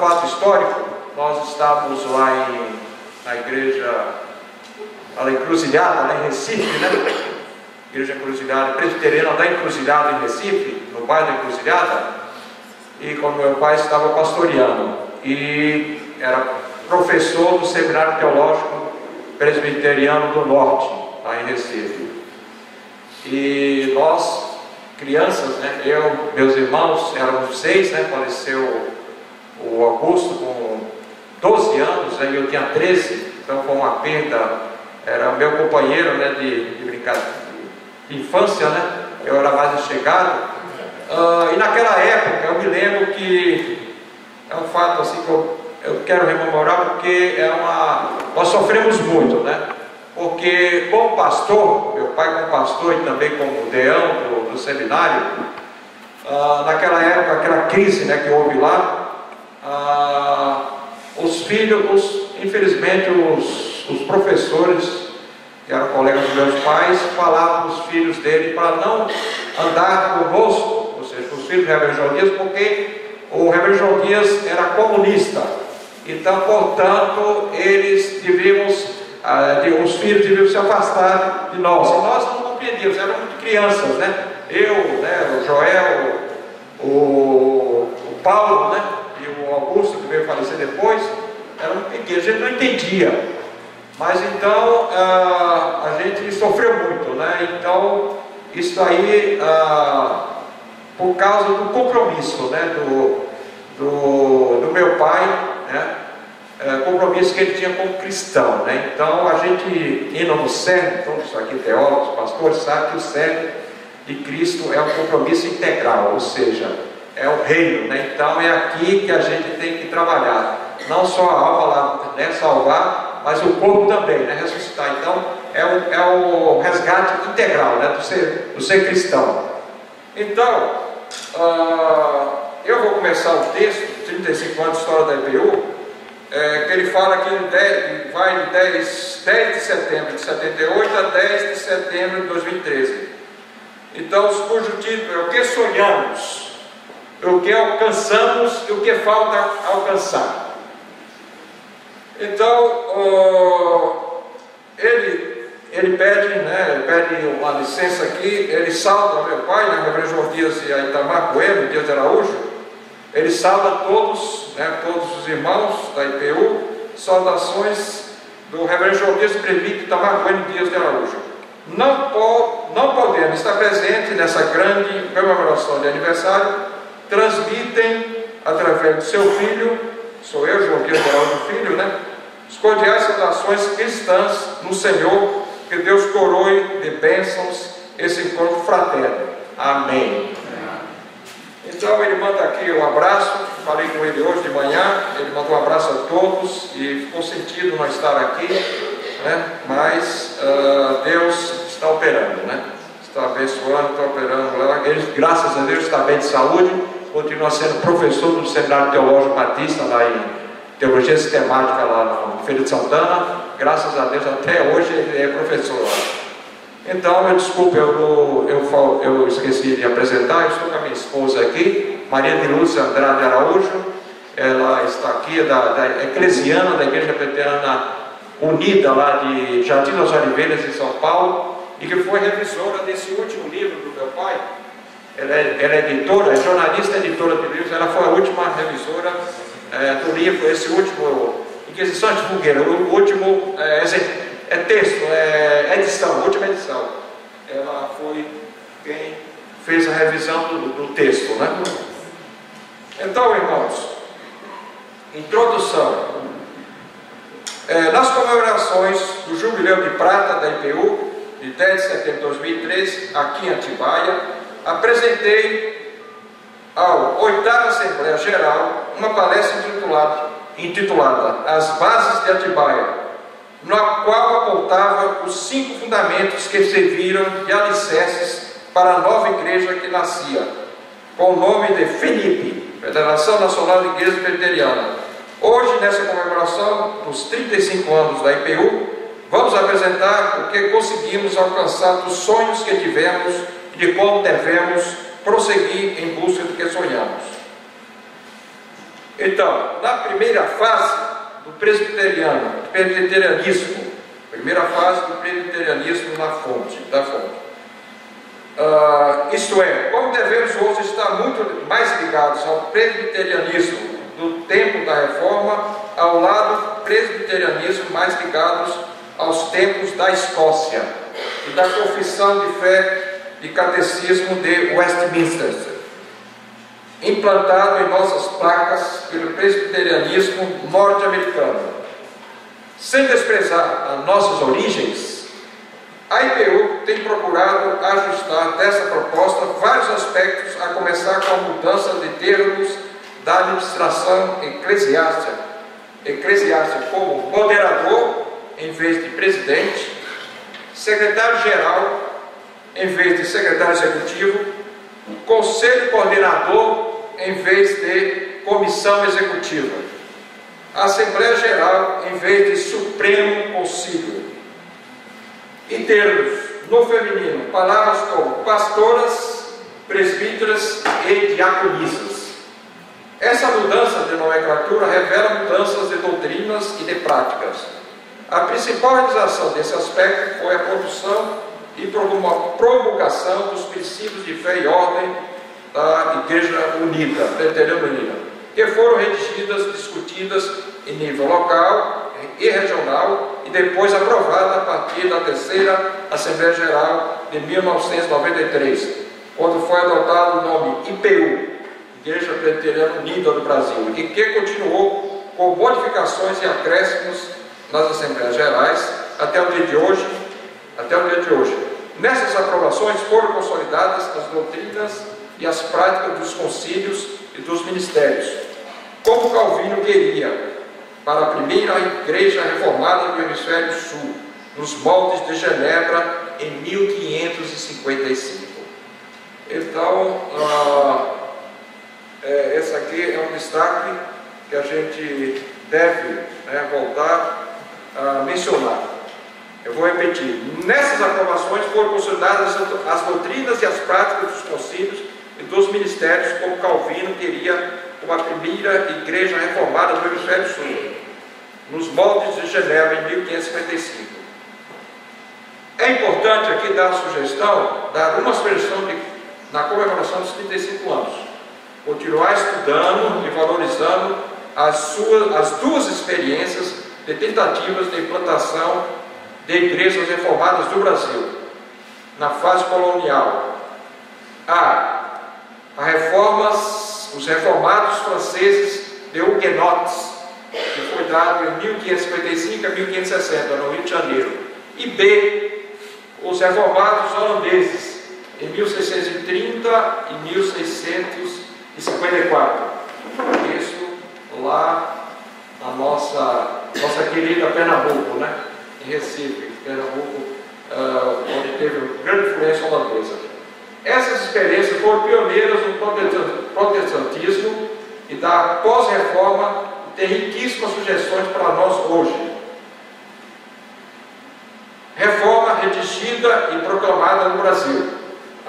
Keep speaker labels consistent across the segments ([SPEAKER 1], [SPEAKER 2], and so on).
[SPEAKER 1] fato histórico, nós estávamos lá na igreja, lá em Encruzilhada, lá em Recife, né? Igreja Encruzilhada, presbiteriana da Encruzilhada em Recife, no bairro da Encruzilhada, e quando meu pai estava pastoreando, e era professor do Seminário Teológico Presbiteriano do Norte, lá em Recife. E nós, crianças, né, eu, meus irmãos, éramos 6, né, faleceu o Augusto com 12 anos, né, e eu tinha 13, então foi uma perda, era meu companheiro, né, de brincadeira, de infância, né, eu era mais chegado. E naquela época eu me lembro que é um fato assim que eu quero rememorar, porque nós sofremos muito, né? Porque como pastor, meu pai como pastor e também como deão do seminário, naquela época, aquela crise, né, que houve lá, os filhos, infelizmente os professores, que eram colegas dos meus pais, falavam para os filhos dele para não andar conosco, ou seja, os filhos do Reverendo João Dias, porque o Reverendo João Dias era comunista. Então, portanto, os filhos deviam se afastar de nós. E nós não compreendíamos, éramos muito crianças, né? Eu, né, o Joel, o Paulo, né, e o Augusto, que veio falecer depois, eram pequenos, a gente não entendia. Mas então, a gente sofreu muito, né? Então, isso aí, por causa do compromisso, né, do meu pai, né? Compromisso que ele tinha como cristão, né? Então a gente indo no cerne, todos aqui teólogos, pastores, sabem que o cerne de Cristo é um compromisso integral, ou seja, é o reino, né? Então é aqui que a gente tem que trabalhar, não só a alma lá, né, salvar, mas o corpo também, né, ressuscitar. Então é o resgate integral, né, do ser cristão. Então eu vou começar o texto, 35 anos de história da IPU, que ele fala que vai de 10 de setembro de 78 a 10 de setembro de 2013. Então, cujo título é o que sonhamos, o que alcançamos e o que falta alcançar. Então, ele pede, né, pede uma licença aqui, ele sauda ao meu pai, né, o Reverendo João Dias e a Itamar Coelho, Dias de Araújo. Ele sauda todos, né, todos os irmãos da IPU, saudações do Reverendo João Dias, presbítero Itamar Coelho Dias de Araújo. Não podemos estar presentes nessa grande comemoração de aniversário, transmitem através do seu filho, sou eu, João Dias de Araújo Filho, né, as cordiais saudações cristãs no Senhor, que Deus coroe de bênçãos esse encontro fraterno. Amém. Então ele manda aqui um abraço, falei com ele hoje de manhã, ele mandou um abraço a todos e ficou sentido não estar aqui, né? Mas Deus está operando, né? Está abençoando, está operando. Ele, graças a Deus, está bem de saúde, continua sendo professor do Seminário Teológico Batista, lá em Teologia Sistemática, lá no Feira de Santana. Graças a Deus, até hoje ele é professor lá. Então, desculpe, eu esqueci de apresentar. Eu estou com a minha esposa aqui, Maria de Lúcia Andrade Araújo. Ela está aqui, da Eclesiana, da Igreja Presbiteriana Unida, lá de Jardim das Oliveiras, em São Paulo, e que foi revisora desse último livro do meu pai. Ela é editora, é jornalista, editora de livros. Ela foi a última revisora do livro, esse último, Inquisição de Fogueira, o último texto, edição, última edição. Ela foi quem fez a revisão do texto, né? Então, irmãos, introdução. Nas comemorações do Jubileu de Prata da IPU, de 10 de setembro de 2013, aqui em Atibaia, apresentei à 8ª Assembleia Geral uma palestra intitulada As Bases de Atibaia, na qual apontava os 5 fundamentos que serviram de alicerces para a nova igreja que nascia, com o nome de FENIP, Federação Nacional de Igrejas Presbiterianas. Hoje, nessa comemoração dos 35 anos da IPU, vamos apresentar o que conseguimos alcançar dos sonhos que tivemos e de como devemos prosseguir em busca do que sonhamos. Então, na primeira fase do presbiterianismo, primeira fase do presbiterianismo da fonte. Isto é, como devemos hoje estar muito mais ligados ao presbiterianismo do tempo da Reforma, ao lado do presbiterianismo mais ligados aos tempos da Escócia e da Confissão de Fé e Catecismo de Westminster, implantado em nossas placas pelo presbiterianismo norte-americano. Sem desprezar as nossas origens, a IPU tem procurado ajustar dessa proposta vários aspectos, a começar com a mudança de termos da administração eclesiástica como moderador em vez de presidente, secretário-geral em vez de secretário executivo, conselho coordenador em vez de comissão executiva, Assembleia Geral em vez de Supremo Concílio. Em termos no feminino, palavras como pastoras, presbíteras e diaconisas. Essa mudança de nomenclatura revela mudanças de doutrinas e de práticas. A principal realização desse aspecto foi a produção e promulgação dos princípios de fé e ordem da Igreja Unida, Presbiteriana Unida, que foram redigidas, discutidas em nível local e regional e depois aprovada a partir da terceira Assembleia Geral de 1993, quando foi adotado o nome IPU, Igreja Presbiteriana Unida do Brasil, e que continuou com modificações e acréscimos nas Assembleias Gerais até o dia de hoje. Nessas aprovações foram consolidadas as doutrinas e as práticas dos concílios e dos ministérios, como Calvino queria, para a primeira Igreja Reformada do Hemisfério Sul, nos moldes de Genebra, em 1555. Então, esse aqui é um destaque que a gente deve voltar a mencionar. Eu vou repetir. Nessas aprovações foram consolidadas as doutrinas e as práticas dos concílios e dos ministérios, como Calvino queria, como a primeira Igreja Reformada do Hemisfério Sul, nos moldes de Genebra, em 1555. É importante aqui dar a sugestão, dar uma sugestão na comemoração dos 35 anos. Continuar estudando e valorizando as duas experiências de tentativas de implantação de igrejas reformadas do Brasil, na fase colonial. Os reformados franceses de Huguenots, que foi dado em 1555 a 1560, no Rio de Janeiro. E B, os reformados holandeses, em 1630 e 1654. Isso lá na nossa querida Pernambuco, né? Em Recife, Pernambuco, onde teve grande influência holandesa. Essas experiências foram pioneiras no protestantismo e da pós-reforma, tem riquíssimas sugestões para nós hoje. Reforma redigida e proclamada no Brasil.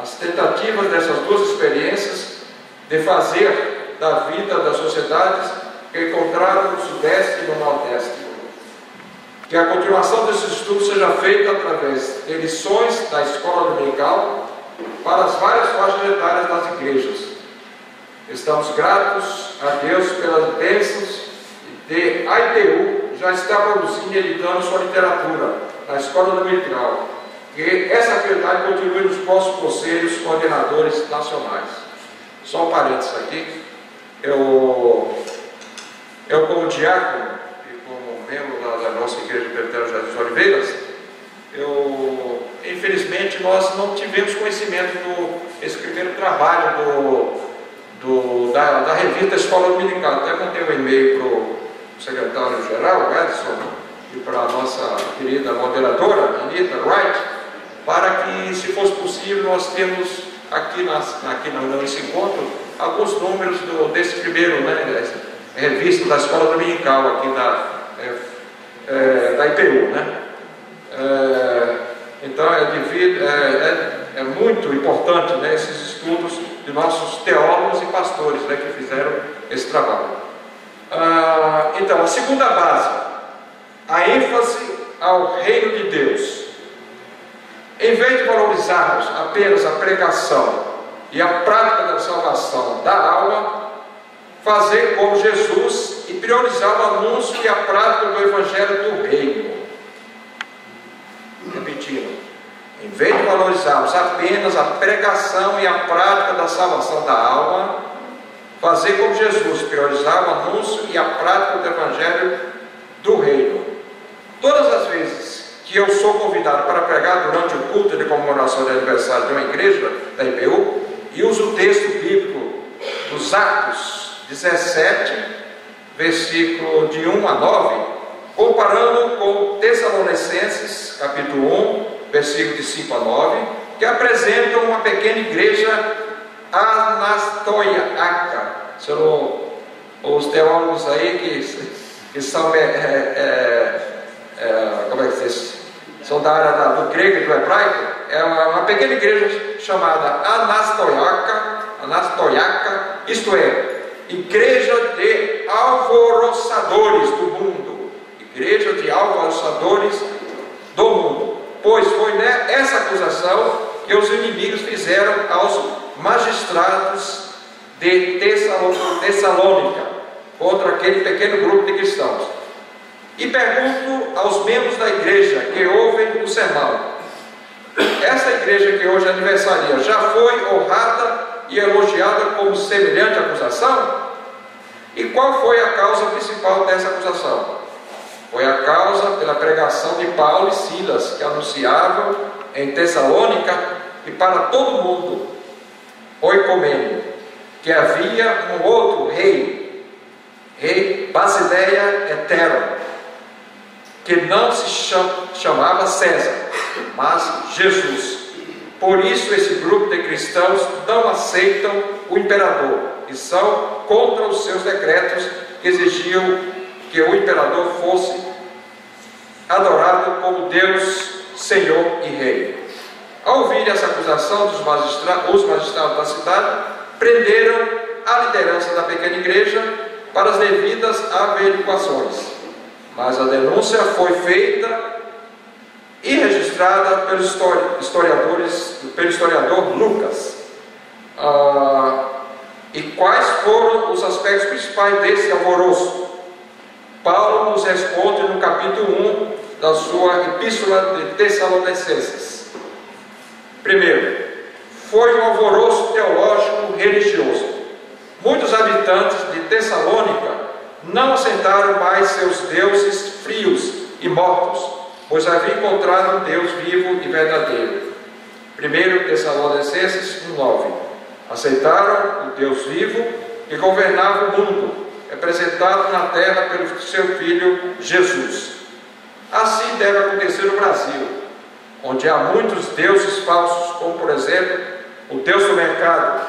[SPEAKER 1] As tentativas dessas duas experiências de fazer da vida das sociedades que encontraram no Sudeste e no Nordeste. Que a continuação desses estudos seja feita através de lições da escola dominical para as várias faixas etárias das igrejas. Estamos gratos a Deus pelas bênçãos de a IPU já está produzindo e editando sua literatura na escola dominical. Que essa atividade continue nos nossos conselhos coordenadores nacionais. Só um parênteses aqui. Eu como diácono e como membro da nossa igreja presbiteriana Jesus Oliveiras, infelizmente nós não tivemos conhecimento desse primeiro trabalho da revista Escola Dominical. Até mandei um e-mail para o secretário-geral, Edson, e para a nossa querida moderadora, Anita Wright, para que, se fosse possível, nós temos aqui nesse encontro alguns números desse primeiro, revista da Escola Dominical aqui da IPU, né? Então é muito importante, esses estudos de nossos teólogos e pastores, que fizeram esse trabalho. Então, a segunda base, a ênfase ao reino de Deus. Em vez de valorizarmos apenas a pregação e a prática da salvação da alma, fazer como Jesus e priorizar o anúncio e a prática do Evangelho do Reino. Repetindo, em vez de valorizarmos apenas a pregação e a prática da salvação da alma, fazer como Jesus, priorizar o anúncio e a prática do Evangelho do Reino. Todas as vezes que eu sou convidado para pregar durante o culto de comemoração de aniversário de uma igreja da IPU, e uso o texto bíblico dos Atos 17, versículo de 1 a 9, comparando com Tessalonicenses, capítulo 1, versículo de 5 a 9, que apresentam uma pequena igreja anastoiaca. Os teólogos aí que são como é que se diz? São da área do grego e do hebraico, é uma pequena igreja chamada anastoiaca, isto é, igreja de alvoroçadores do mundo, igreja de alvoroçadores do mundo, pois foi essa acusação que os inimigos fizeram aos magistrados de Tessalônica, contra aquele pequeno grupo de cristãos. E pergunto aos membros da igreja que ouvem o sermão: essa igreja que hoje aniversaria já foi honrada e elogiada como semelhante acusação? E qual foi a causa principal dessa acusação? Foi a causa pela pregação de Paulo e Silas, que anunciavam em Tessalônica e para todo mundo, oicomênio, que havia um outro rei Basileia Hetero, que não se chamava César, mas Jesus. Por isso esse grupo de cristãos não aceitam o imperador e são contra os seus decretos que exigiam que o imperador fosse adorado como Deus, Senhor e Rei. Ao ouvir essa acusação, os magistrados da cidade prenderam a liderança da pequena igreja para as devidas averiguações. Mas a denúncia foi feita e registrada pelo historiador Lucas. E quais foram os aspectos principais desse alvoroço? Paulo nos responde no capítulo 1 da sua Epístola de Tessalonicenses. Primeiro, foi um alvoroço teológico religioso. Muitos habitantes de Tessalônica não aceitaram mais seus deuses frios e mortos, pois haviam encontrado um Deus vivo e verdadeiro. 1 Tessalonicenses 1:9. Aceitaram o Deus vivo que governava o mundo, representado na terra pelo seu Filho Jesus. Assim deve acontecer no Brasil, onde há muitos deuses falsos, como por exemplo o Deus do mercado,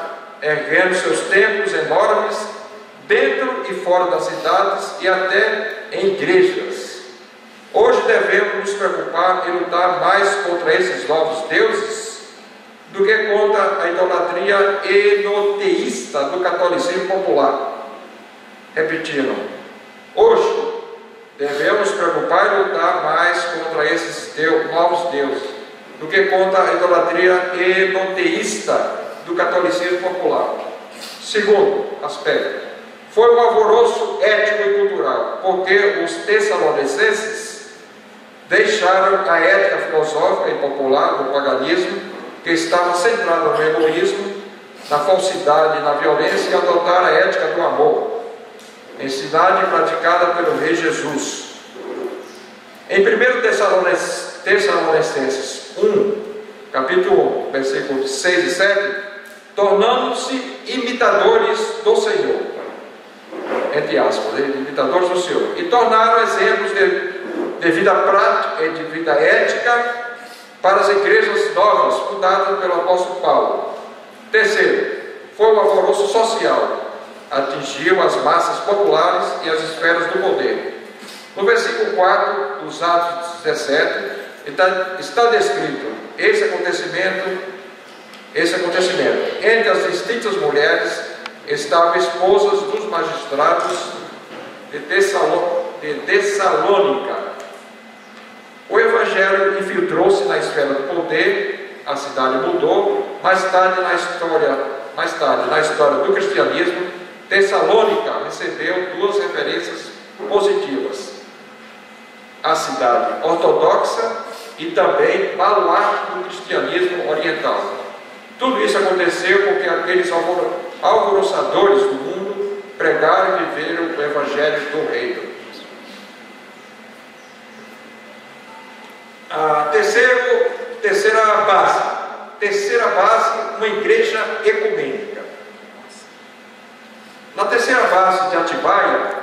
[SPEAKER 1] erguendo seus templos enormes dentro e fora das cidades e até em igrejas. Hoje devemos nos preocupar e lutar mais contra esses novos deuses do que contra a idolatria enoteísta do catolicismo popular. Repetindo, hoje devemos nos preocupar e lutar mais contra esses novos deuses do que contra a idolatria enoteísta do catolicismo popular. Segundo aspecto, foi um alvoroço ético e cultural, porque os tessalonicenses deixaram a ética filosófica e popular do paganismo, que estava centrada no egoísmo, na falsidade e na violência, e adotaram a ética do amor, ensinada e praticada pelo Rei Jesus. Em 1 Tessalonicenses 1, capítulo 1, versículos 6 e 7, tornando-se imitadores do Senhor, entre aspas, imitadores do Senhor, e tornaram exemplos de vida prática e de vida ética para as igrejas novas fundadas pelo apóstolo Paulo. Terceiro, foi um alvoroço social, atingiu as massas populares e as esferas do poder. No versículo 4 dos Atos 17 está descrito esse acontecimento. Entre as distintas mulheres estavam esposas dos magistrados de Tessalônica. O Evangelho infiltrou-se na esfera do poder, a cidade mudou. Mais tarde na história do cristianismo, Tessalônica recebeu duas referências positivas: a cidade ortodoxa e também baluarte do cristianismo oriental. Tudo isso aconteceu porque aqueles alvoroçadores do mundo pregaram e viveram o Evangelho do Reino. A terceira base, uma igreja ecumênica. Na terceira base de Atibaia,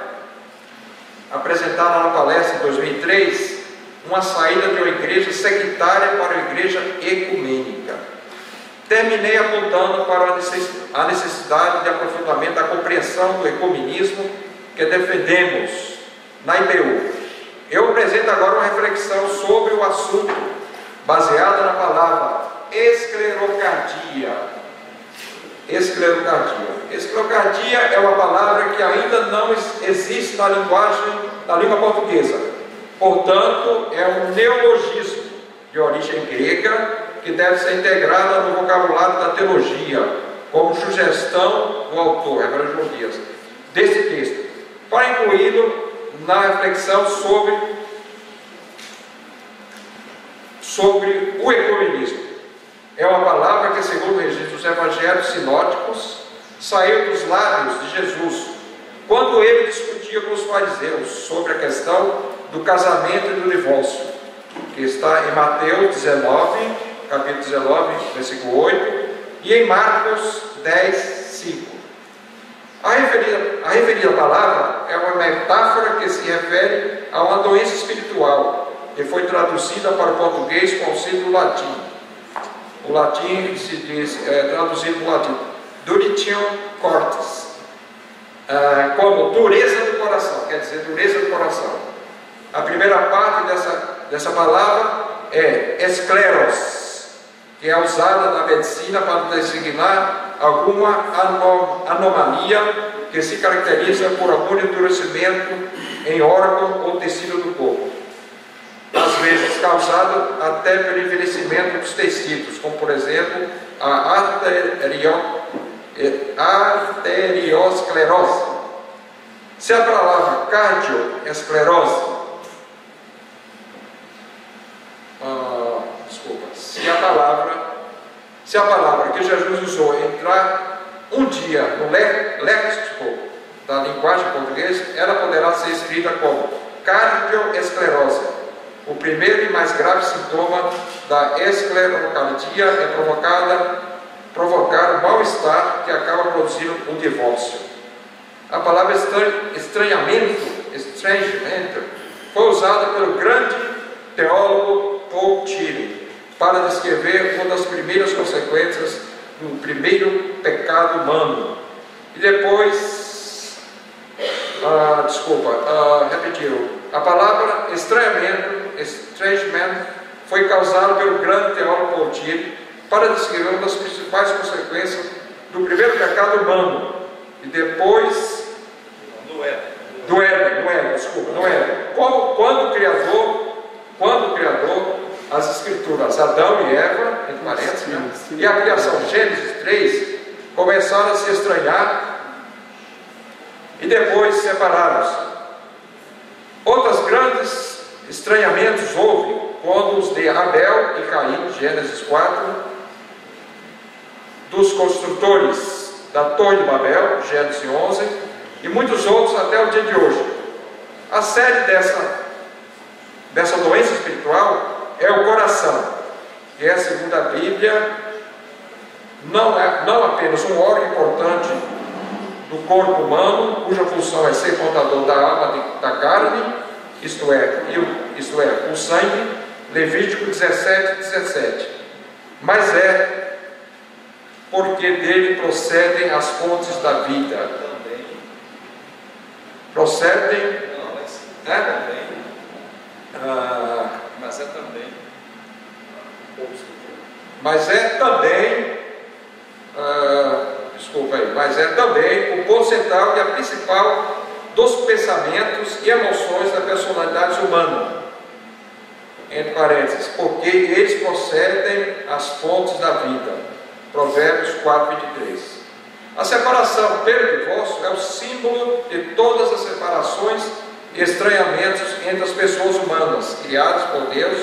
[SPEAKER 1] apresentada na palestra em 2003, uma saída de uma igreja sectária para uma igreja ecumênica. Terminei apontando para a necessidade de aprofundamento da compreensão do ecumenismo que defendemos na IPU. Eu apresento agora uma reflexão sobre o assunto, baseada na palavra esclerocardia. Esclerocardia é uma palavra que ainda não existe na língua portuguesa. Portanto, é um neologismo de origem grega que deve ser integrada no vocabulário da teologia, como sugestão do autor, Reverendo João Dias, desse texto, para incluí-lo na reflexão sobre o ecumenismo. É uma palavra que, segundo o registro dos evangelhos sinóticos, saiu dos lábios de Jesus, quando ele discutia com os fariseus sobre a questão do casamento e do divórcio, que está em Mateus 19, capítulo 19, versículo 8, e em Marcos 10, 5. A referida palavra é uma metáfora que se refere a uma doença espiritual, que foi traduzida para o português com auxílio do latim. O latim se diz, traduzido do latim, duritium cortis, como dureza do coração, quer dizer, dureza do coração. A primeira parte dessa palavra é escleros, que é usada na medicina para designar alguma anomalia que se caracteriza por algum endurecimento em órgão ou tecido do corpo, às vezes causado até pelo envelhecimento dos tecidos, como por exemplo a arteriosclerose. Se a palavra cardioesclerose, se a palavra que Jesus usou entrar um dia no léxico da linguagem portuguesa, ela poderá ser escrita como cardioesclerose. O primeiro e mais grave sintoma da esclerocardia é provocar o mal-estar que acaba produzindo um divórcio. A palavra estranhamento, foi usada pelo grande teólogo Paul Tillich para descrever uma das primeiras consequências do primeiro pecado humano. E depois, repetiram, a palavra estrangement foi causada pelo grande teólogo Paul Tillich para descrever uma das principais consequências do primeiro pecado humano. E depois do Éden. Quando o Criador, as Escrituras, Adão e Eva, entre parênteses, e a criação, Gênesis 3, começaram a se estranhar e depois separaram-se. Outros grandes estranhamentos houve quando os de Abel e Caim, Gênesis 4, dos construtores da Torre de Babel, Gênesis 11, e muitos outros até o dia de hoje. A sede dessa doença espiritual é o coração, que é, segundo a Bíblia, não apenas um órgão importante do corpo humano, cuja função é ser portador da alma da carne, isto é, o sangue, Levítico 17, mas é porque dele procedem as fontes da vida. Procedem, né? Mas é também o ponto central e a principal dos pensamentos e emoções da personalidade humana, entre parênteses, porque eles procedem as fontes da vida. Provérbios 4:23. A separação pelo divórcio é o símbolo de todas as separações e estranhamentos entre as pessoas humanas, criadas por Deus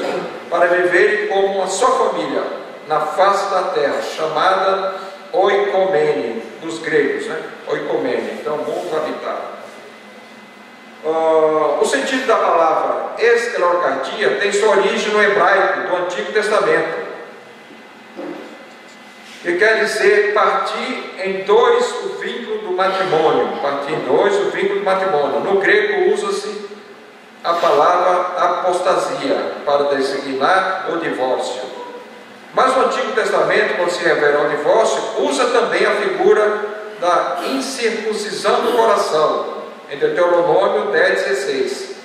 [SPEAKER 1] para viverem como uma só família na face da terra, chamada oikomene, dos gregos, né? Oikomene, então mundo habitado. O sentido da palavra esclerocardia tem sua origem no hebraico do Antigo Testamento, que quer dizer partir em dois o vínculo do matrimônio. Partir em dois o vínculo do matrimônio. No grego usa-se a palavra apostasia para designar o divórcio. Mas o Antigo Testamento, quando se refere ao divórcio, usa também a figura da incircuncisão do coração, em Deuteronômio 10:16,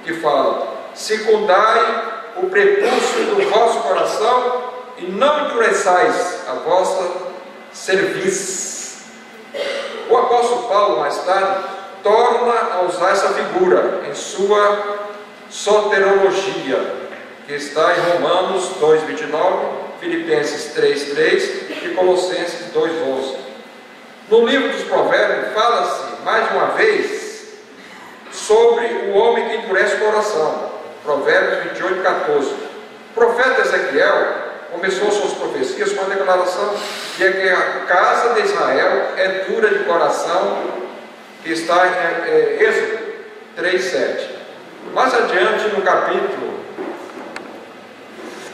[SPEAKER 1] que fala: circundai o prepúcio do vosso coração e não endureçais a vossa cerviz. O apóstolo Paulo, mais tarde, torna a usar essa figura em sua soterologia, que está em Romanos 2:29, Filipenses 3:3 e Colossenses 2:11. No livro dos Provérbios fala-se mais de uma vez sobre o homem que endurece o coração. Provérbios 28:14. O profeta Ezequiel começou suas profecias com a declaração de que a casa de Israel é dura de coração, que está em Êxodo 3:7. Mais adiante, no capítulo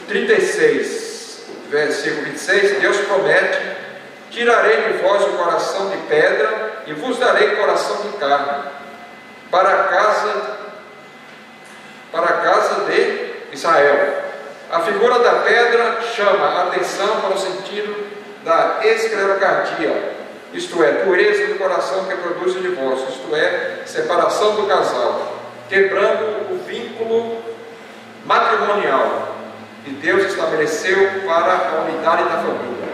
[SPEAKER 1] 36, versículo 26, Deus promete: tirarei de vós o coração de pedra e vos darei coração de carne, para a casa de Israel. A figura da pedra chama a atenção para o sentido da esclerocardia, isto é, dureza do coração que produz o divórcio, isto é, separação do casal, quebrando o vínculo matrimonial que Deus estabeleceu para a unidade da família.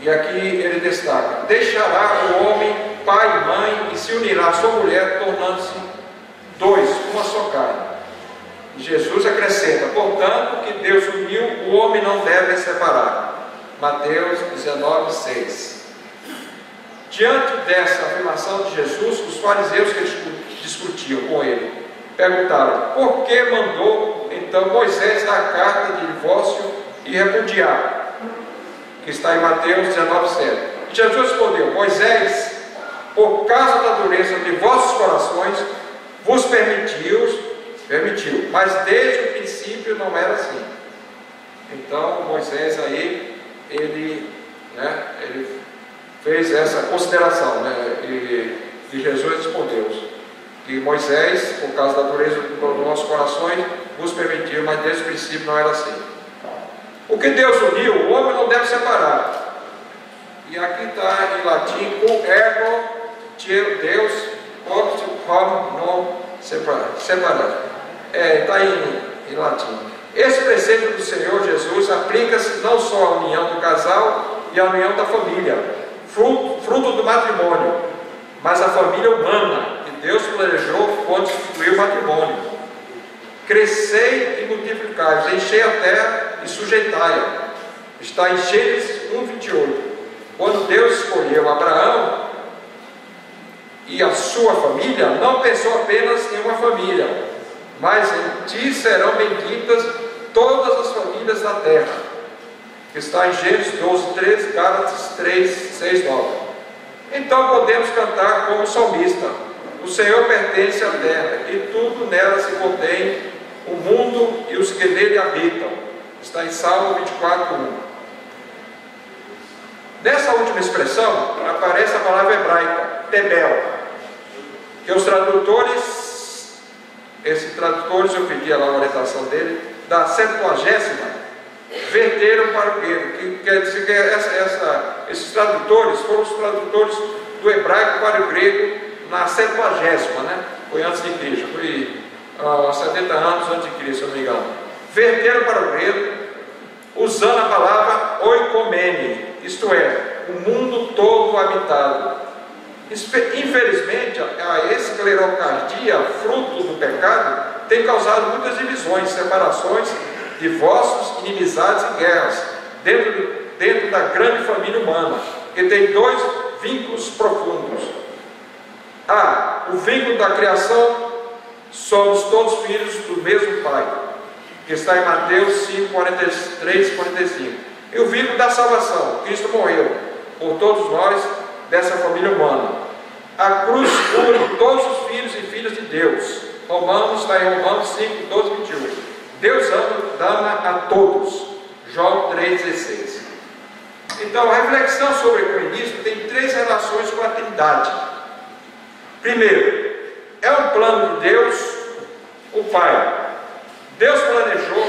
[SPEAKER 1] E aqui ele destaca: deixará o homem pai e mãe e se unirá à sua mulher, tornando-se dois, uma só carne. E Jesus acrescenta: portanto, que Deus uniu, o homem não deve separar. Mateus 19:6. Diante dessa afirmação de Jesus, os fariseus que discutiam com ele perguntaram: por que mandou então Moisés dar a carta de divórcio e repudiar? Que está em Mateus 19:7. E Jesus respondeu: Moisés, por causa da dureza de vossos corações, vos permitiu, mas desde o princípio não era assim. Então Moisés aí, ele fez essa consideração, e Jesus respondeu que Moisés, por causa da dureza dos nossos corações, vos permitiu, mas desde o princípio não era assim. O que Deus uniu, o homem não deve separar. E aqui está em latim: cum ergo Deus post hoc non separat. Está em latim. Esse preceito do Senhor Jesus aplica-se não só à união do casal e à união da família, fruto do matrimônio, mas à família humana que Deus planejou quando instituiu o matrimônio. Crescei e multiplicai, enchei a terra e sujeitai-a. Está em Gênesis 1:28. Quando Deus escolheu Abraão e a sua família, não pensou apenas em uma família, mas em ti serão benditas todas as famílias da terra. Está em Gênesis 12:13, Gálatas 3:6-9. Então podemos cantar como salmista: o Senhor pertence à terra, e tudo nela se contém, o mundo e os que nele habitam. Está em Salmo 24:1. Nessa última expressão aparece a palavra hebraica tebel, que os tradutores, eu pedi a orientação dele, da 70ª, verteram para o grego, que quer dizer que esses tradutores foram os tradutores do hebraico para o grego na 70ª, né? Foi antes de Cristo, foi 70 anos antes de Cristo, se eu não me engano. Verteram para o grego, usando a palavra oikomene, isto é, o mundo todo habitado. Infelizmente, a esclerocardia, fruto do pecado, tem causado muitas divisões, separações, divórcios, inimizades e guerras dentro da grande família humana, que tem dois vínculos profundos. O vínculo da criação, somos todos filhos do mesmo Pai, que está em Mateus 5, 43 e 45. E o vínculo da salvação, Cristo morreu por todos nós dessa família humana. A cruz une todos os filhos e filhas de Deus. Está em Romanos 5, 12 e 21. Deus ama a todos. João 3,16. Então, a reflexão sobre o ecumenismo tem três relações com a Trindade. Primeiro, é um plano de Deus, o Pai. Deus planejou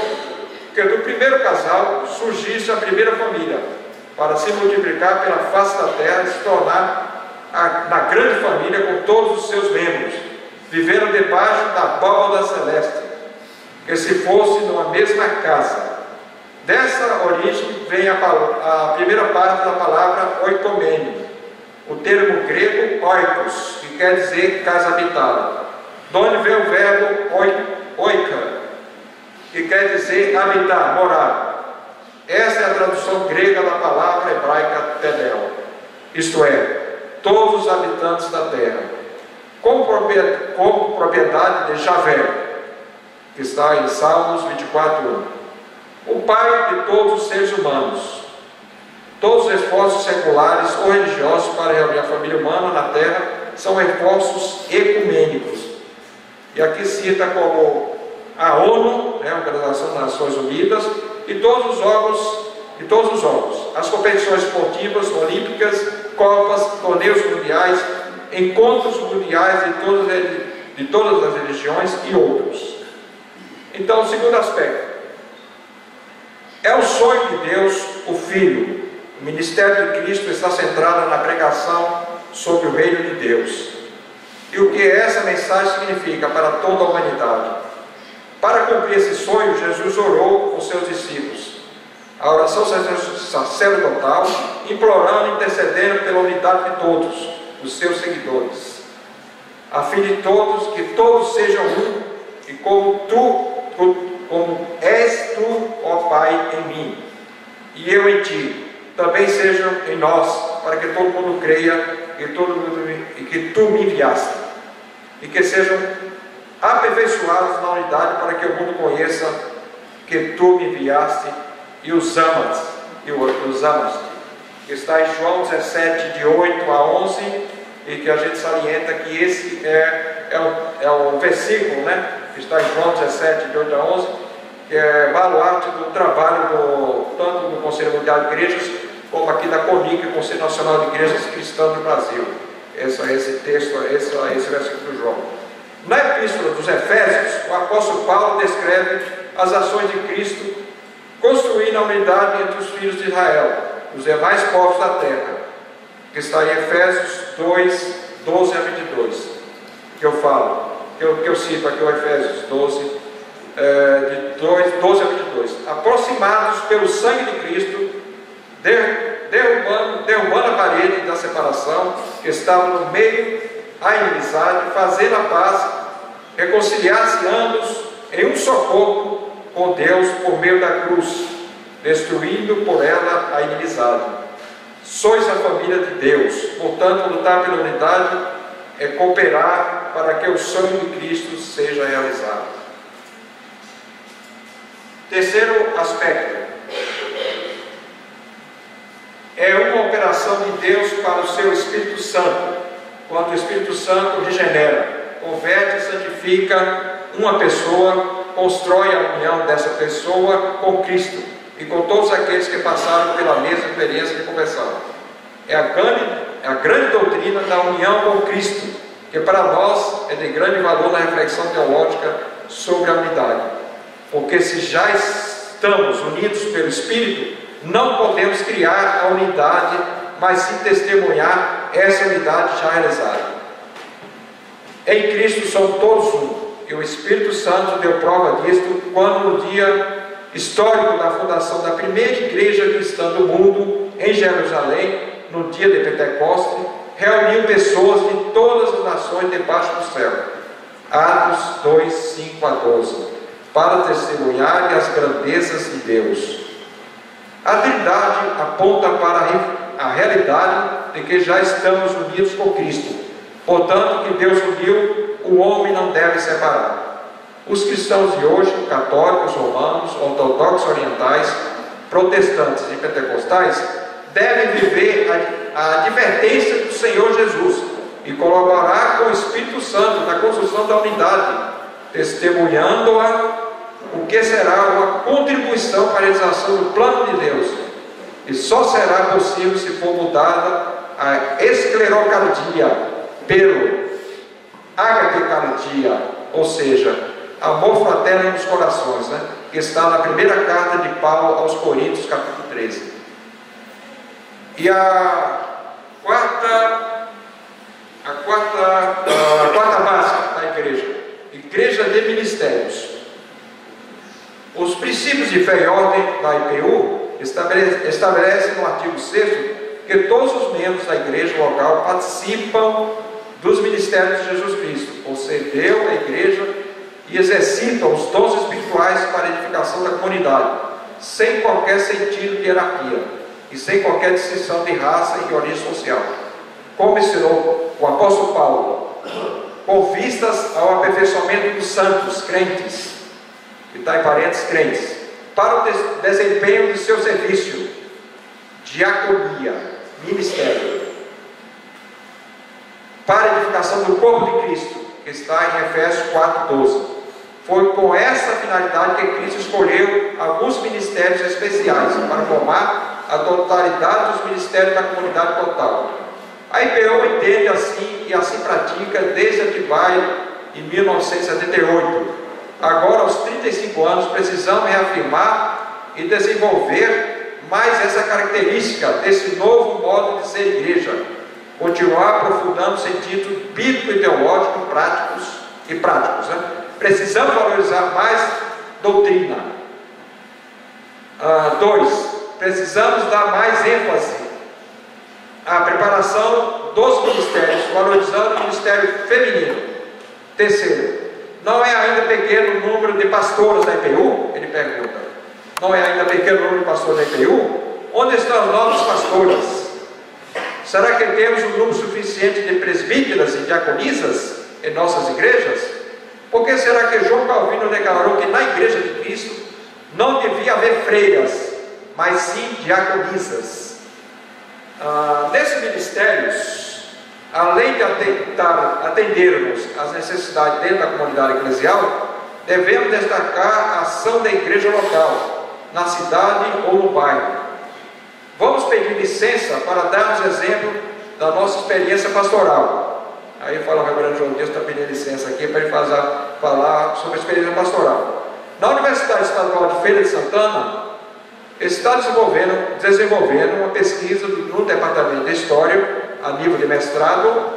[SPEAKER 1] que do primeiro casal surgisse a primeira família, para se multiplicar pela face da terra e se tornar na grande família com todos os seus membros, vivendo debaixo da abóbada celeste, que se fosse numa mesma casa. Dessa origem vem a primeira parte da palavra oikomene, o termo grego oikos, que quer dizer casa habitada, de onde vem o verbo oika, que quer dizer habitar, morar. Essa é a tradução grega da palavra hebraica tedel, isto é, todos os habitantes da terra, como propriedade de Javé, que está em Salmos 24:1. O Pai de todos os seres humanos. Todos os esforços seculares ou religiosos para reunir a família humana na terra são esforços ecumênicos. E aqui cita como a ONU, a Organização das Nações Unidas, e todos os órgãos, as competições esportivas, olímpicas, copas, torneios mundiais, encontros mundiais de todas as religiões e outros. Então, o segundo aspecto, é o sonho de Deus, o Filho. O ministério de Cristo está centrado na pregação sobre o reino de Deus. E o que essa mensagem significa para toda a humanidade? Para cumprir esse sonho, Jesus orou com seus discípulos. A oração sacerdotal, implorando e intercedendo pela unidade de todos os seus seguidores, a fim de que todos sejam um, e como és tu, ó Pai, em mim, e eu em ti, também sejam em nós, para que todo mundo creia que tu me enviaste, e que sejam aperfeiçoados na unidade, para que o mundo conheça que tu me enviaste e os amaste, que está em João 17, de 8 a 11, e que a gente salienta que esse é um versículo, que está em João 17, de 8 a 11, que é baluarte do trabalho tanto do Conselho Mundial de Igrejas, como aqui da CONIC, Conselho Nacional de Igrejas Cristãs do Brasil. Esse versículo do João. Na Epístola dos Efésios, o apóstolo Paulo descreve as ações de Cristo construindo a unidade entre os filhos de Israel, os demais povos da terra, que está em Efésios 2, 12 a 22, que eu cito aqui o Efésios 12, de 12 a 22, aproximados pelo sangue de Cristo, derrubando a parede da separação que estava no meio, a inimizade, fazendo a paz, reconciliar-se ambos em um só corpo com Deus por meio da cruz, destruindo por ela a inimizade. Sois a família de Deus, portanto, lutar pela unidade é cooperar para que o sonho de Cristo seja realizado. Terceiro aspecto, é uma operação de Deus para o seu Espírito Santo, quando o Espírito Santo regenera, converte e santifica uma pessoa, constrói a união dessa pessoa com Cristo e com todos aqueles que passaram pela mesma experiência de conversão. É a grande doutrina da união com Cristo, que para nós é de grande valor na reflexão teológica sobre a unidade, porque se já estamos unidos pelo Espírito, não podemos criar a unidade, mas sim testemunhar essa unidade já realizada. Em Cristo somos todos um, e o Espírito Santo deu prova disto quando no dia histórico da fundação da primeira igreja cristã do mundo, em Jerusalém, no dia de Pentecostes, reuniu pessoas de todas as nações debaixo do céu. Atos 2, 5 a 12. Para testemunhar as grandezas de Deus. A Trindade aponta para a realidade de que já estamos unidos com Cristo. Portanto, que Deus uniu, o homem não deve separar. Os cristãos de hoje, católicos, romanos, ortodoxos orientais, protestantes e pentecostais, devem viver a advertência do Senhor Jesus e colaborar com o Espírito Santo na construção da unidade, testemunhando-a, o que será uma contribuição para a realização do plano de Deus, e só será possível se for mudada a esclerocardia pelo agapecardia, ou seja, amor fraterno nos corações, que está na primeira carta de Paulo aos Coríntios, capítulo 13. E a quarta base da igreja de ministérios. Os princípios de fé e ordem da IPU estabelecem no artigo 6º que todos os membros da igreja local participam dos ministérios de Jesus Cristo, ou cedeu à igreja e exercitam os dons espirituais para a edificação da comunidade, sem qualquer sentido de hierarquia e sem qualquer distinção de raça e origem social, como ensinou o apóstolo Paulo, com vistas ao aperfeiçoamento dos santos crentes, que está em parênteses, crentes, para o desempenho de seu serviço, diaconia, ministério, para a edificação do corpo de Cristo, que está em Efésios 4:12. Foi com essa finalidade que Cristo escolheu alguns ministérios especiais para formar a totalidade dos ministérios da comunidade total. A IPU entende assim e assim pratica desde Atibaia, em 1978. Agora, aos 35 anos, precisamos reafirmar e desenvolver mais essa característica desse novo modo de ser igreja, continuar aprofundando o sentido bíblico e teológico práticos. Precisamos valorizar mais doutrina. 2. Precisamos dar mais ênfase à preparação dos ministérios, valorizando o ministério feminino. 3. Não é ainda pequeno o número de pastores da IPU? Ele pergunta. Não é ainda pequeno o número de pastores da IPU? Onde estão as novas pastoras? Será que temos um número suficiente de presbíteras e diaconisas em nossas igrejas? Por que será que João Calvino declarou que na igreja de Cristo não devia haver freiras, mas sim diaconisas? Nesses ministérios, além de atendermos às necessidades dentro da comunidade eclesial, devemos destacar a ação da igreja local, na cidade ou no bairro. Vamos pedir licença para darmos exemplo da nossa experiência pastoral. Aí fala o reverendo João Dias, está pedindo licença aqui para ele falar sobre a experiência pastoral. Na Universidade Estadual de Feira de Santana, está desenvolvendo uma pesquisa no Departamento de História, a nível de mestrado,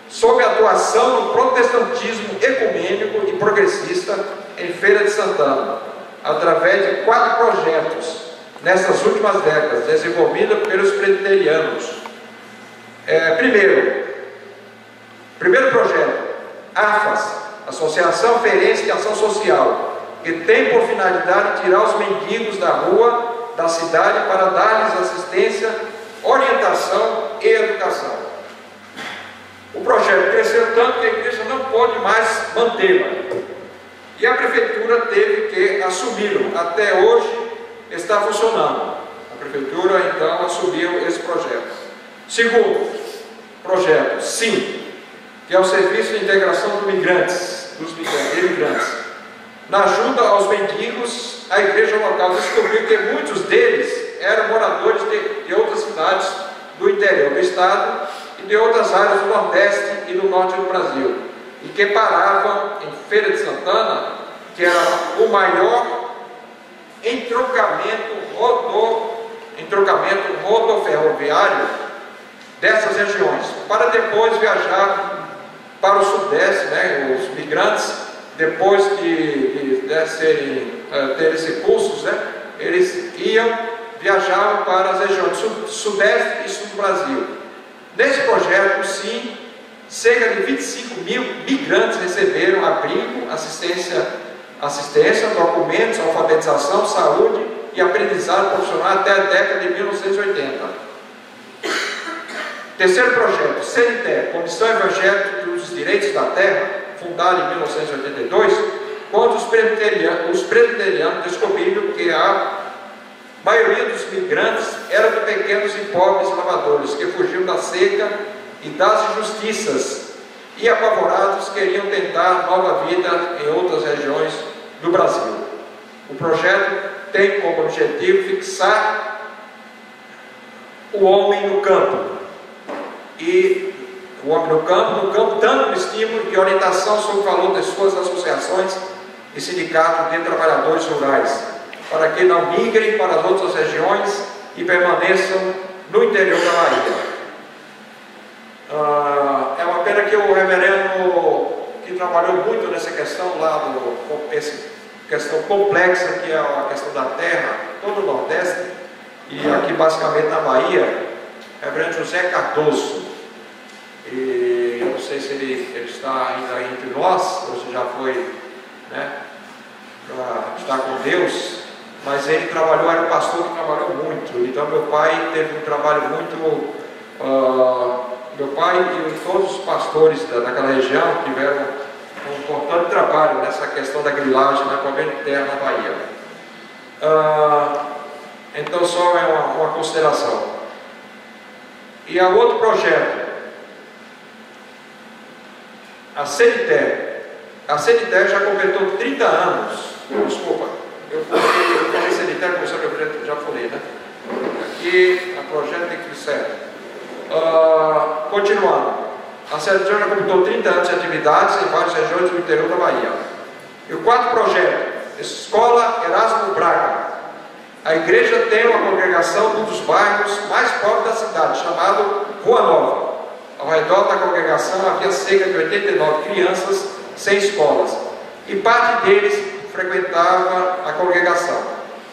[SPEAKER 1] sobre a atuação do protestantismo ecumênico e progressista em Feira de Santana, através de 4 projetos nessas últimas décadas, desenvolvidos pelos presbiterianos. Primeiro projeto, AFAS, Associação Feirense de Ação Social, que tem por finalidade tirar os mendigos da rua da cidade para dar-lhes assistência, orientação e educação. O projeto cresceu tanto que a igreja não pode mais mantê-la, e a prefeitura teve que assumi-lo. Até hoje está funcionando. A prefeitura então assumiu esse projeto. Segundo projeto, SIM, que é o Serviço de Integração dos Imigrantes. Na ajuda aos mendigos, a igreja local descobriu que muitos deles eram moradores de outras cidades do interior do estado e de outras áreas do Nordeste e do Norte do Brasil, e que paravam em Feira de Santana, que era o maior entrocamento rodoferroviário dessas regiões, para depois viajar para o Sudeste. Os migrantes, depois de terem esse curso, eles viajavam para as regiões Sudeste e Sul do Brasil. Nesse projeto, sim, cerca de 25 mil migrantes receberam abrigo, assistência, documentos, alfabetização, saúde e aprendizado profissional até a década de 1980. Terceiro projeto, CNTE, Comissão Evangélica dos Direitos da Terra, fundada em 1982, quando os presbiterianos descobriram que a maioria dos migrantes eram de pequenos e pobres lavradores que fugiam da seca e das injustiças e, apavorados, queriam tentar nova vida em outras regiões do Brasil. O projeto tem como objetivo fixar o homem no campo, e o homem no campo, dando estímulo e orientação sobre o valor de suas associações e sindicatos de trabalhadores rurais, para que não migrem para as outras regiões e permaneçam no interior da Bahia. É uma pena que o reverendo, que trabalhou muito nessa questão lá, essa questão complexa que é a questão da terra, todo o Nordeste, e aqui basicamente na Bahia, reverendo José Cardoso. E eu não sei se ele está ainda entre nós, ou se já foi, né, para estar com Deus, mas ele trabalhou, era um pastor que trabalhou muito. Então meu pai teve um trabalho muito, meu pai e todos os pastores daquela região tiveram um importante trabalho nessa questão da grilagem na governo terra na Bahia. Então só é uma consideração. E há outro projeto, a CNTE já completou 30 anos, desculpa, eu falei CNTE, como eu já falei, né? Aqui, o projeto tem que ser certo. Continuando, a CNTE já completou 30 anos de atividades em várias regiões do interior da Bahia. E o quarto projeto, Escola Erasmo Braga. A igreja tem uma congregação num dos bairros mais pobres da cidade, chamado Rua Nova. Ao redor da congregação havia cerca de 89 crianças sem escolas, e parte deles frequentava a congregação.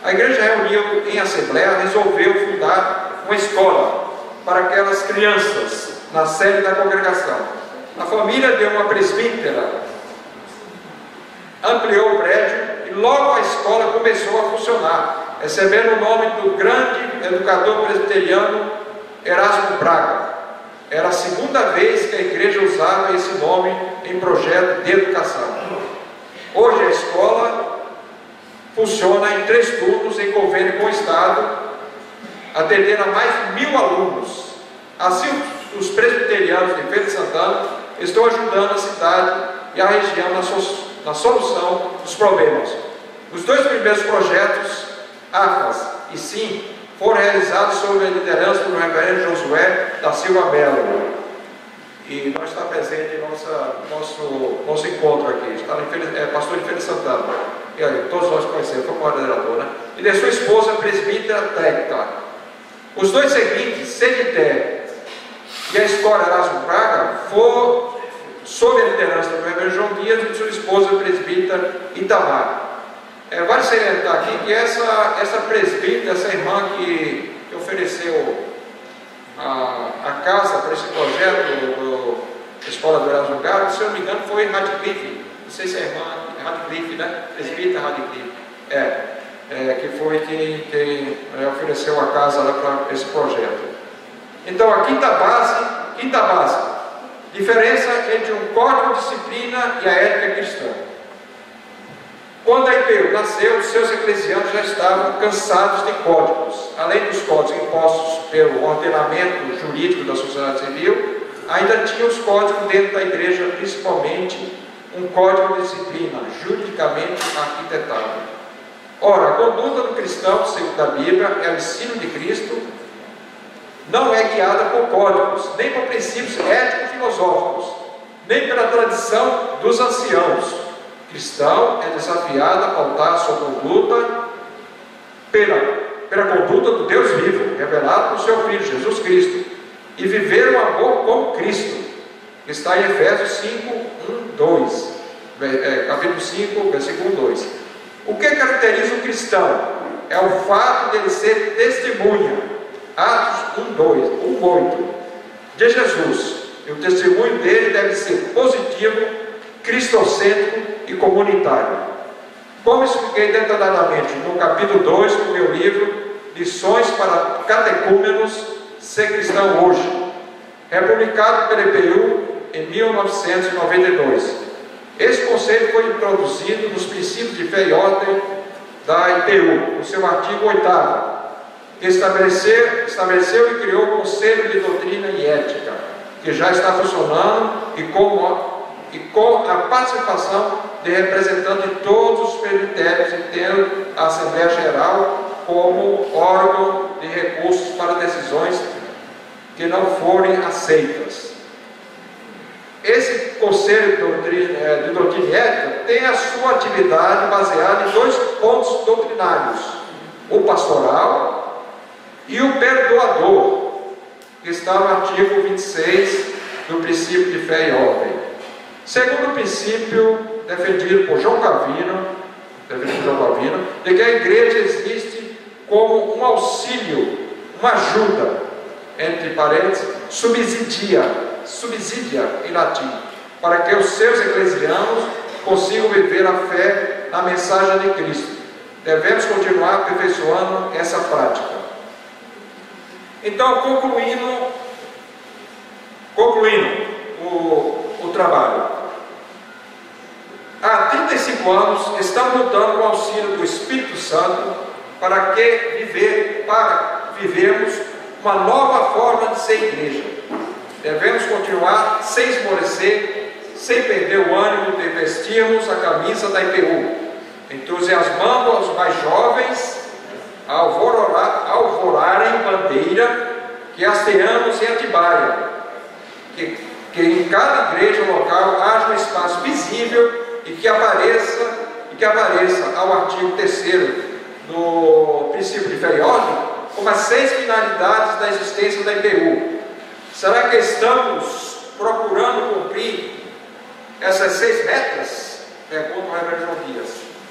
[SPEAKER 1] A igreja reuniu em assembleia, resolveu fundar uma escola para aquelas crianças na sede da congregação. A família deu uma presbítera, ampliou o prédio e logo a escola começou a funcionar, recebendo o nome do grande educador presbiteriano Erasmo Braga. Era a segunda vez que a igreja usava esse nome em projeto de educação. Hoje a escola funciona em 3 turnos em convênio com o Estado, atendendo a mais de 1000 alunos. Assim, os presbiterianos de Feira de Santana estão ajudando a cidade e a região na solução dos problemas. Os 2 primeiros projetos, AFAS e SIM, foram realizados sob a liderança do reverendo Josué da Silva Melo. E nós está presente em nosso encontro aqui. Está pastor de Feira de Santana. E aí, todos nós conhecemos, foi moderador, né? E de sua esposa, presbítera Tecta. Os 2 seguintes, CNTE e a Escola Erasmo Braga, foram sob a liderança do reverendo João Dias e de sua esposa, presbítera Itamar. Vale salientar aqui que essa presbítera, essa irmã que ofereceu a casa para esse projeto da Escola do Erasmo Braga, se eu não me engano, foi Radcliffe. Não sei se é a irmã Radcliffe, né? Presbítera Radcliffe. Que foi quem ofereceu a casa lá para esse projeto. Então, a quinta base, diferença entre um código de disciplina e a ética cristã. Quando a IPU nasceu, seus eclesianos já estavam cansados de códigos. Além dos códigos impostos pelo ordenamento jurídico da sociedade civil, ainda tinha os códigos dentro da igreja, principalmente um código de disciplina juridicamente arquitetado. Ora, a conduta do cristão, segundo a Bíblia, é o ensino de Cristo, não é guiada por códigos, nem por princípios ético-filosóficos, nem pela tradição dos anciãos. O cristão é desafiado a pautar sua conduta pela conduta do Deus vivo, revelado por seu Filho, Jesus Cristo, e viver o amor como Cristo, que está em Efésios 5, 1, 2, capítulo 5, versículo 2. O que caracteriza o cristão? É o fato de ele ser testemunha, Atos 1, 8. de Jesus. E o testemunho dele deve ser positivo, cristocêntrico e comunitário. Como expliquei detalhadamente no capítulo 2 do meu livro, Lições para Catecúmenos Ser Cristão Hoje, republicado pela EPU em 1992. Esse conceito foi introduzido nos princípios de fé e ordem da IPU, no seu artigo 8º, que estabeleceu e criou o Conselho de Doutrina e Ética, que já está funcionando e com a participação de representantes de todos os presbitérios, e tendo a Assembleia Geral como órgão de recursos para decisões que não forem aceitas. Esse Conselho de Doutrina e Ética tem a sua atividade baseada em 2 pontos doutrinários: o pastoral e o perdoador, que está no artigo 26 do princípio de fé e ordem. Segundo o princípio defendido por João Calvino, de que a igreja existe como um auxílio, uma ajuda, entre parênteses, subsidia em latim, para que os seus eclesianos consigam viver a fé na mensagem de Cristo. Devemos continuar aperfeiçoando essa prática. Então, concluindo o trabalho. Há 35 anos estamos lutando com o auxílio do Espírito Santo para vivermos uma nova forma de ser igreja. Devemos continuar sem esmorecer, sem perder o ânimo de vestirmos a camisa da IPU, entusiasmando aos mais jovens a alvorarem bandeira que hasteamos em Atibaia, que em cada igreja local haja um espaço visível e que apareça ao artigo 3º do princípio de fé e ordem como as 6 finalidades da existência da IPU. Será que estamos procurando cumprir essas 6 metas? Pergunta o reverendo João Dias.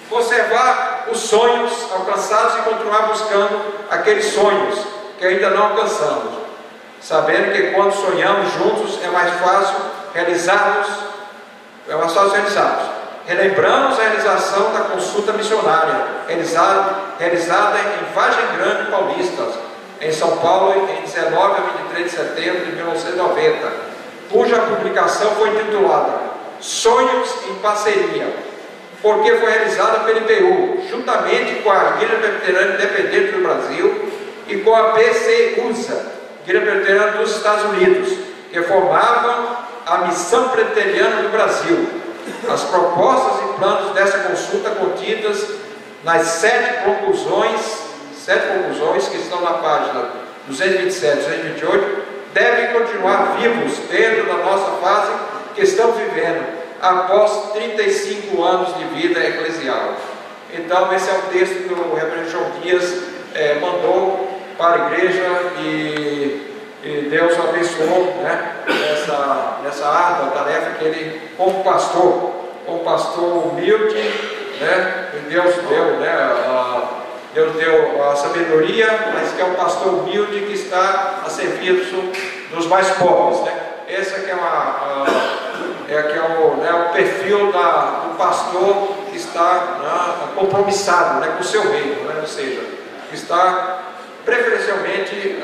[SPEAKER 1] Conservar os sonhos alcançados e continuar buscando aqueles sonhos que ainda não alcançamos, sabendo que quando sonhamos juntos é mais fácil realizarmos. Relembramos a realização da consulta missionária, realizada em Vargem Grande Paulista, em São Paulo, em 19 a 23 de setembro de 1990, cuja publicação foi intitulada Sonhos em Parceria, porque foi realizada pela IPU, juntamente com a Igreja Presbiteriana Independente do Brasil e com a PCUSA, Igreja Presbiteriana dos Estados Unidos, que formavam a Missão Presbiteriana do Brasil. As propostas e planos dessa consulta contidas nas 7 conclusões que estão na página 227 e 228 devem continuar vivos dentro da nossa fase que estamos vivendo após 35 anos de vida eclesial. Então esse é o texto que o reverendo João Dias mandou para a igreja e Deus abençoou, né, nessa árdua tarefa que ele, como pastor humilde, né, Deus deu a sabedoria, mas que é um pastor humilde que está a serviço dos mais pobres, né? Esse aqui é o perfil do pastor que está compromissado, né, com o seu reino, né? Ou seja, que está preferencialmente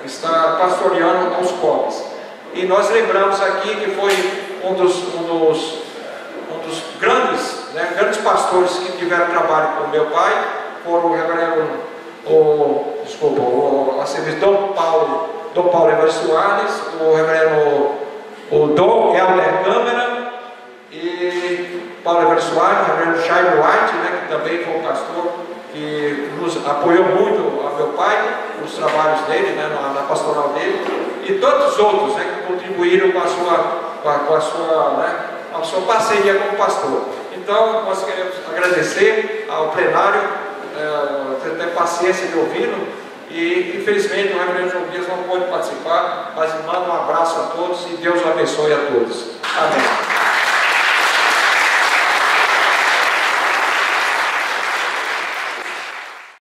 [SPEAKER 1] está pastoreando aos pobres. E nós lembramos aqui que foi um dos grandes pastores que tiveram trabalho com o meu pai, foram o reverendo Dom Paulo Evaristo Soares, o reverendo Dom Helder Câmara e Paulo Evaristo Soares, o reverendo Jaime White, né, que também foi um pastor que nos apoiou muito a meu pai nos trabalhos dele, né, na pastoral dele, e todos os outros, né, que contribuíram com a sua parceria como pastor. Então nós queremos agradecer ao plenário ter paciência de ouvi-lo, e infelizmente o reverendo João Dias não pôde participar, mas manda um abraço a todos e Deus o abençoe a todos. Amém.